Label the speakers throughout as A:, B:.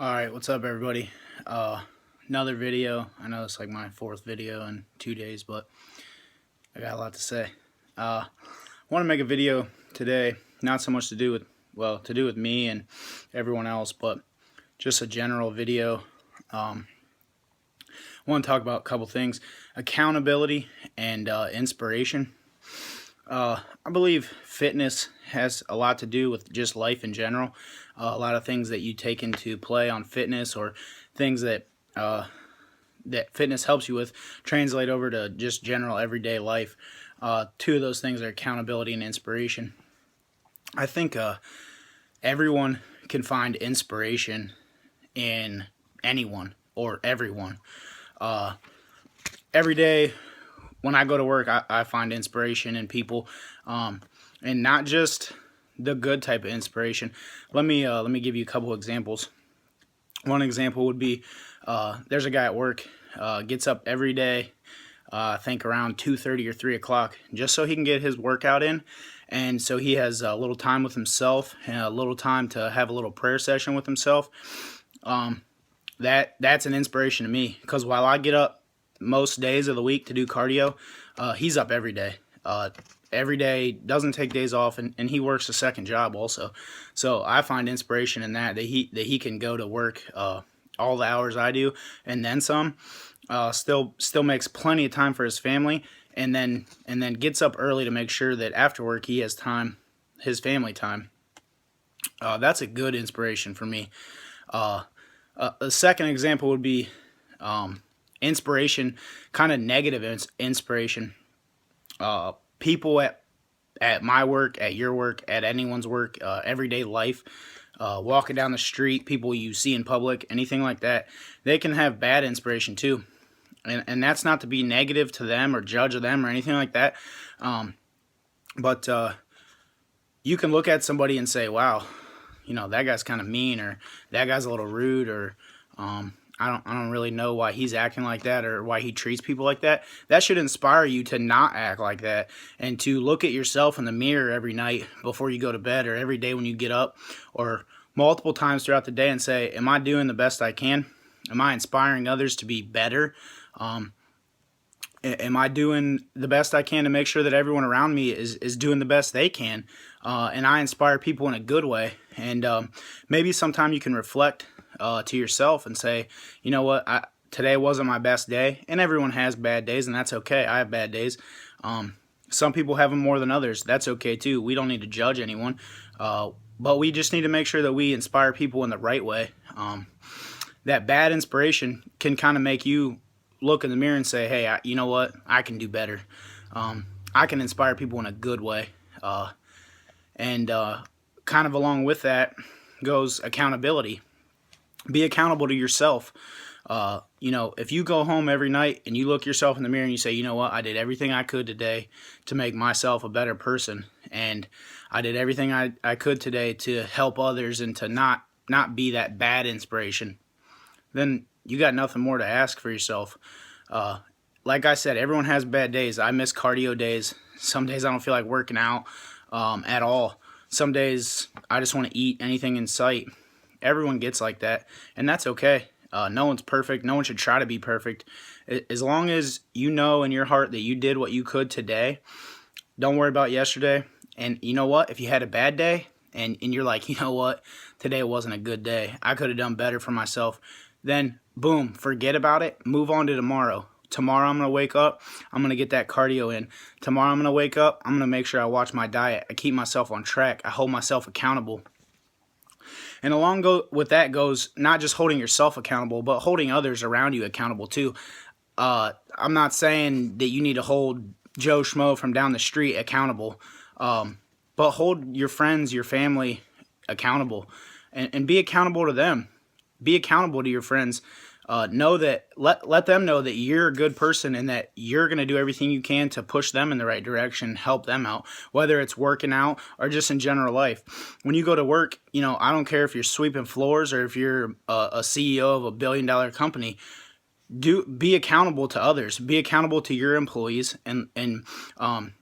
A: Alright, what's up everybody? Another video. I know it's like my fourth video in 2 days, but I got a lot to say. I want to make a video today, not so much to do with me and everyone else, but just a general video. I want to talk about a couple things: accountability and inspiration. I believe fitness has a lot to do with just life in general. A lot of things that you take into play on fitness, or things that fitness helps you with, translate over to just general everyday life. Two of those things are accountability and inspiration. I think everyone can find inspiration in anyone or everyone. Every day when I go to work, I find inspiration in people, and not just the good type of inspiration. Let me give you a couple examples. One example would be there's a guy at work, gets up every day, I think around 2:30 or 3 o'clock, just so he can get his workout in, and so he has a little time with himself and a little time to have a little prayer session with himself. That's an inspiration to me, because while I get up most days of the week to do cardio, he's up every day. Every day, doesn't take days off, and he works a second job also. So I find inspiration in that he can go to work all the hours I do and then some. Still makes plenty of time for his family, and then gets up early to make sure that after work he has time, his family time. That's a good inspiration for me. A second example would be inspiration, kind of negative inspiration. People at my work, at your work, at anyone's work, everyday life, walking down the street, people you see in public, anything like that, they can have bad inspiration too. And that's not to be negative to them or judge them or anything like that. But you can look at somebody and say, wow, that guy's kind of mean, or that guy's a little rude, or I don't really know why he's acting like that, or why he treats people like that. That should inspire you to not act like that, and to look at yourself in the mirror every night before you go to bed, or every day when you get up, or multiple times throughout the day, and say, am I doing the best I can? Am I inspiring others to be better? Am I doing the best I can to make sure that everyone around me is doing the best they can? And I inspire people in a good way. And maybe sometime you can reflect to yourself and say, you know what, today wasn't my best day. And everyone has bad days, and that's okay. I have bad days. Some people have them more than others. That's okay too. We don't need to judge anyone. But we just need to make sure that we inspire people in the right way. That bad inspiration can kind of make you look in the mirror and say, hey, you know what, I can do better. I can inspire people in a good way. And kind of along with that goes accountability. Be accountable to yourself. If you go home every night and you look yourself in the mirror and you say, you know what, I did everything I could today to make myself a better person, and I did everything I could today to help others and to not be that bad inspiration, then you got nothing more to ask for yourself. Like I said, everyone has bad days. I miss cardio days. Some days I don't feel like working out at all. Some days I just want to eat anything in sight. Everyone gets like that, and that's okay. No one's perfect. No one should try to be perfect. As long as you know in your heart that you did what you could today, don't worry about yesterday. And you know what? If you had a bad day and you're like, you know what, today wasn't a good day, I could have done better for myself, then boom, forget about it. Move on to tomorrow. Tomorrow I'm going to wake up, I'm going to get that cardio in. Tomorrow I'm going to wake up, I'm going to make sure I watch my diet. I keep myself on track. I hold myself accountable. And along with that goes not just holding yourself accountable, but holding others around you accountable too. I'm not saying that you need to hold Joe Schmo from down the street accountable, but hold your friends, your family accountable, and be accountable to them. Be accountable to your friends. Know that let them know that you're a good person, and that you're going to do everything you can to push them in the right direction, help them out, whether it's working out or just in general life. When you go to work, I don't care if you're sweeping floors or if you're a CEO of a billion-dollar company. Be accountable to others. Be accountable to your employees, and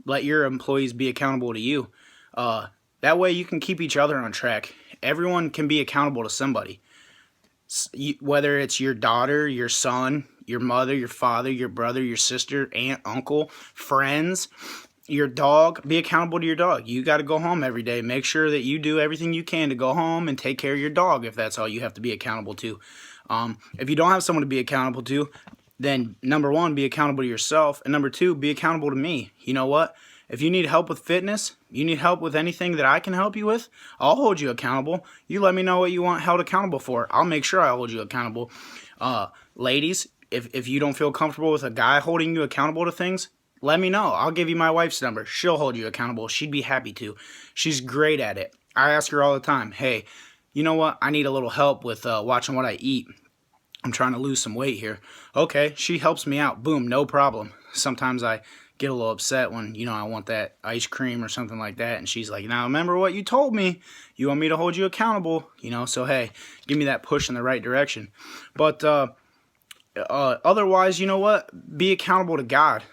A: let your employees be accountable to you. That way you can keep each other on track. Everyone can be accountable to somebody. Whether it's your daughter, your son, your mother, your father, your brother, your sister, aunt, uncle, friends, your dog, be accountable to your dog. You got to go home every day. Make sure that you do everything you can to go home and take care of your dog if that's all you have to be accountable to. If you don't have someone to be accountable to, then number one, be accountable to yourself. And number two, be accountable to me. You know what? If you need help with fitness, you need help with anything that I can help you with, I'll hold you accountable. You let me know what you want held accountable for. I'll make sure I hold you accountable. Ladies, if you don't feel comfortable with a guy holding you accountable to things, let me know. I'll give you my wife's number. She'll hold you accountable. She'd be happy to. She's great at it. I ask her all the time, hey, you know what? I need a little help with watching what I eat. I'm trying to lose some weight here. Okay, she helps me out. Boom, no problem. Sometimes I get a little upset when, I want that ice cream or something like that. And she's like, now remember what you told me. You want me to hold you accountable, So, hey, give me that push in the right direction. But otherwise, you know what? Be accountable to God.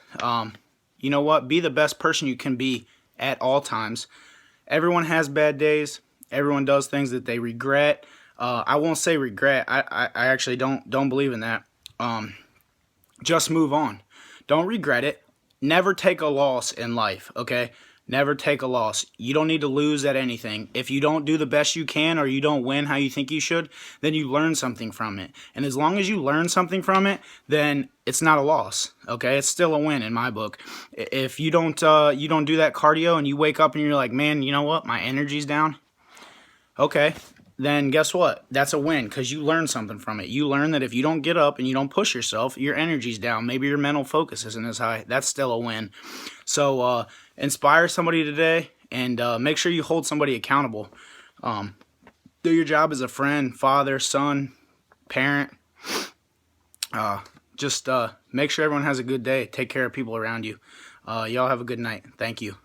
A: You know what? Be the best person you can be at all times. Everyone has bad days. Everyone does things that they regret. I won't say regret. I actually don't believe in that. Just move on. Don't regret it. Never take a loss in life, okay? Never take a loss. You don't need to lose at anything. If you don't do the best you can or you don't win how you think you should, then you learn something from it. And as long as you learn something from it, then it's not a loss, okay? It's still a win in my book. If you don't do that cardio and you wake up and you're like, man, you know what? My energy's down. Okay, then guess what? That's a win because you learn something from it. You learn that if you don't get up and you don't push yourself, your energy's down. Maybe your mental focus isn't as high. That's still a win. So inspire somebody today and make sure you hold somebody accountable. Do your job as a friend, father, son, parent. Just make sure everyone has a good day. Take care of people around you. Y'all have a good night. Thank you.